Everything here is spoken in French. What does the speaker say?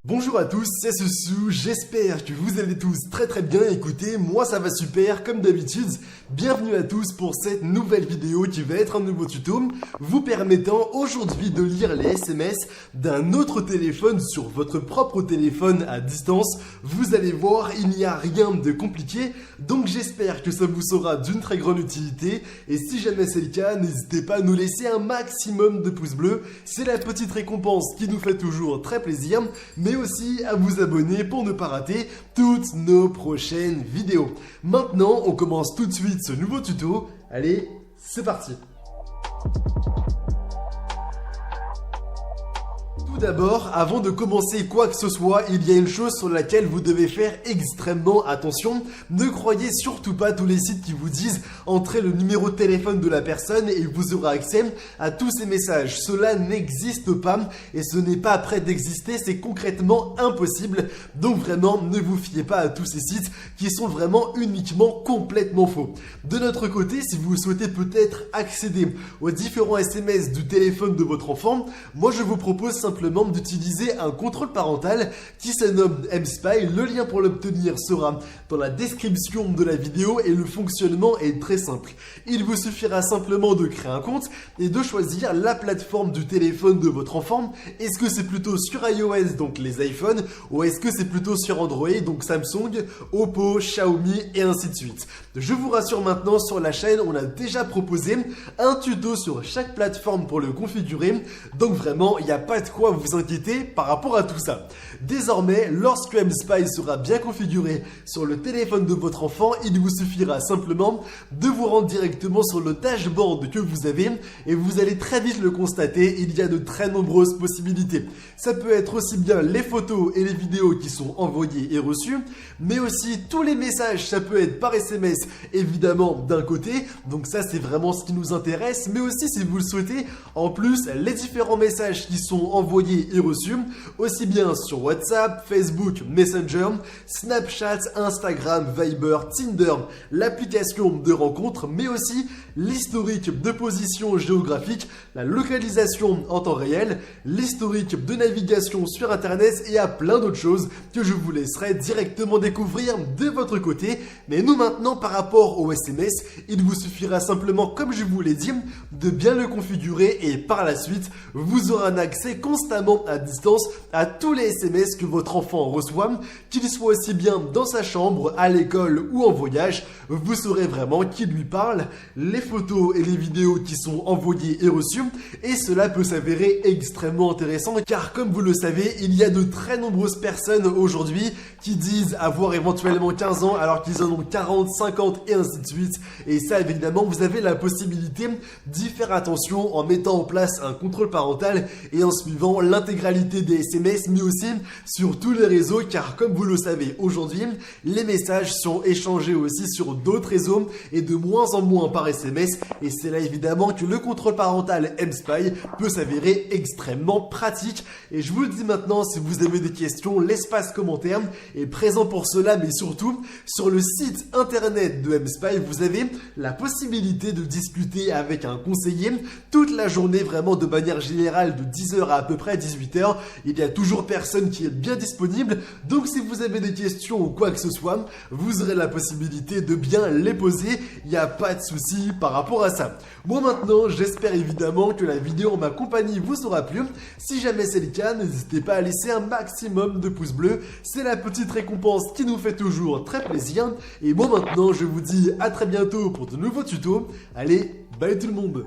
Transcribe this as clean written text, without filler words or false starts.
Bonjour à tous, c'est Susu, j'espère que vous allez tous très bien. Écoutez, moi ça va super comme d'habitude. Bienvenue à tous pour cette nouvelle vidéo qui va être un nouveau tuto vous permettant aujourd'hui de lire les SMS d'un autre téléphone sur votre propre téléphone à distance. Vous allez voir, il n'y a rien de compliqué, donc j'espère que ça vous sera d'une très grande utilité. Et si jamais c'est le cas, n'hésitez pas à nous laisser un maximum de pouces bleus, c'est la petite récompense qui nous fait toujours très plaisir, mais aussi à vous abonner pour ne pas rater toutes nos prochaines vidéos. Maintenant, on commence tout de suite ce nouveau tuto. Allez, c'est parti! Tout d'abord, avant de commencer quoi que ce soit, il y a une chose sur laquelle vous devez faire extrêmement attention. Ne croyez surtout pas tous les sites qui vous disent entrez le numéro de téléphone de la personne et vous aurez accès à tous ces messages. Cela n'existe pas et ce n'est pas prêt d'exister, c'est concrètement impossible. Donc vraiment, ne vous fiez pas à tous ces sites qui sont vraiment uniquement complètement faux. De notre côté, si vous souhaitez peut-être accéder aux différents SMS du téléphone de votre enfant, moi je vous propose simplement d'utiliser un contrôle parental qui se nomme mSpy. Le lien pour l'obtenir sera dans la description de la vidéo et le fonctionnement est très simple. Il vous suffira simplement de créer un compte et de choisir la plateforme du téléphone de votre enfant. Est-ce que c'est plutôt sur iOS, donc les iPhones, ou est-ce que c'est plutôt sur Android, donc Samsung, Oppo, Xiaomi et ainsi de suite. Je vous rassure maintenant, sur la chaîne, on a déjà proposé un tuto sur chaque plateforme pour le configurer, donc vraiment, il n'y a pas de quoi vous inquiéter par rapport à tout ça. Désormais, lorsque mSpy sera bien configuré sur le téléphone de votre enfant, il vous suffira simplement de vous rendre directement sur le dashboard que vous avez et vous allez très vite le constater, il y a de très nombreuses possibilités. Ça peut être aussi bien les photos et les vidéos qui sont envoyées et reçues, mais aussi tous les messages, ça peut être par SMS évidemment d'un côté, donc ça c'est vraiment ce qui nous intéresse, mais aussi si vous le souhaitez, en plus les différents messages qui sont envoyés et reçus, aussi bien sur WhatsApp, Facebook, Messenger, Snapchat, Instagram, Viber, Tinder, l'application de rencontre, mais aussi l'historique de position géographique, la localisation en temps réel, l'historique de navigation sur Internet et à plein d'autres choses que je vous laisserai directement découvrir de votre côté. Mais nous maintenant, par rapport au SMS, il vous suffira simplement, comme je vous l'ai dit, de bien le configurer et par la suite, vous aurez un accès constamment à distance à tous les SMS que votre enfant reçoit, qu'il soit aussi bien dans sa chambre, à l'école ou en voyage. Vous saurez vraiment qui lui parle, les photos et les vidéos qui sont envoyées et reçues, et cela peut s'avérer extrêmement intéressant car comme vous le savez, il y a de très nombreuses personnes aujourd'hui qui disent avoir éventuellement 15 ans alors qu'ils en ont 40, 50 et ainsi de suite. Et ça évidemment, vous avez la possibilité d'y faire attention en mettant en place un contrôle parental et en suivant l'intégralité des SMS, mais aussi sur tous les réseaux, car comme vous le savez aujourd'hui, les messages sont échangés aussi sur d'autres réseaux et de moins en moins par SMS, et c'est là évidemment que le contrôle parental mSpy peut s'avérer extrêmement pratique. Et je vous le dis maintenant, si vous avez des questions, l'espace commentaire est présent pour cela, mais surtout sur le site internet de mSpy, vous avez la possibilité de discuter avec un conseiller toute la journée, vraiment de manière générale de 10h à peu près 18h. Il y a toujours personne qui est bien disponible, donc si vous avez des questions ou quoi que ce soit, vous aurez la possibilité de bien les poser, il n'y a pas de souci par rapport à ça. Moi maintenant, j'espère évidemment que la vidéo en ma compagnie vous aura plu. Si jamais c'est le cas, n'hésitez pas à laisser un maximum de pouces bleus, c'est la petite récompense qui nous fait toujours très plaisir. Et moi maintenant, je vous dis à très bientôt pour de nouveaux tutos. Allez, bye tout le monde!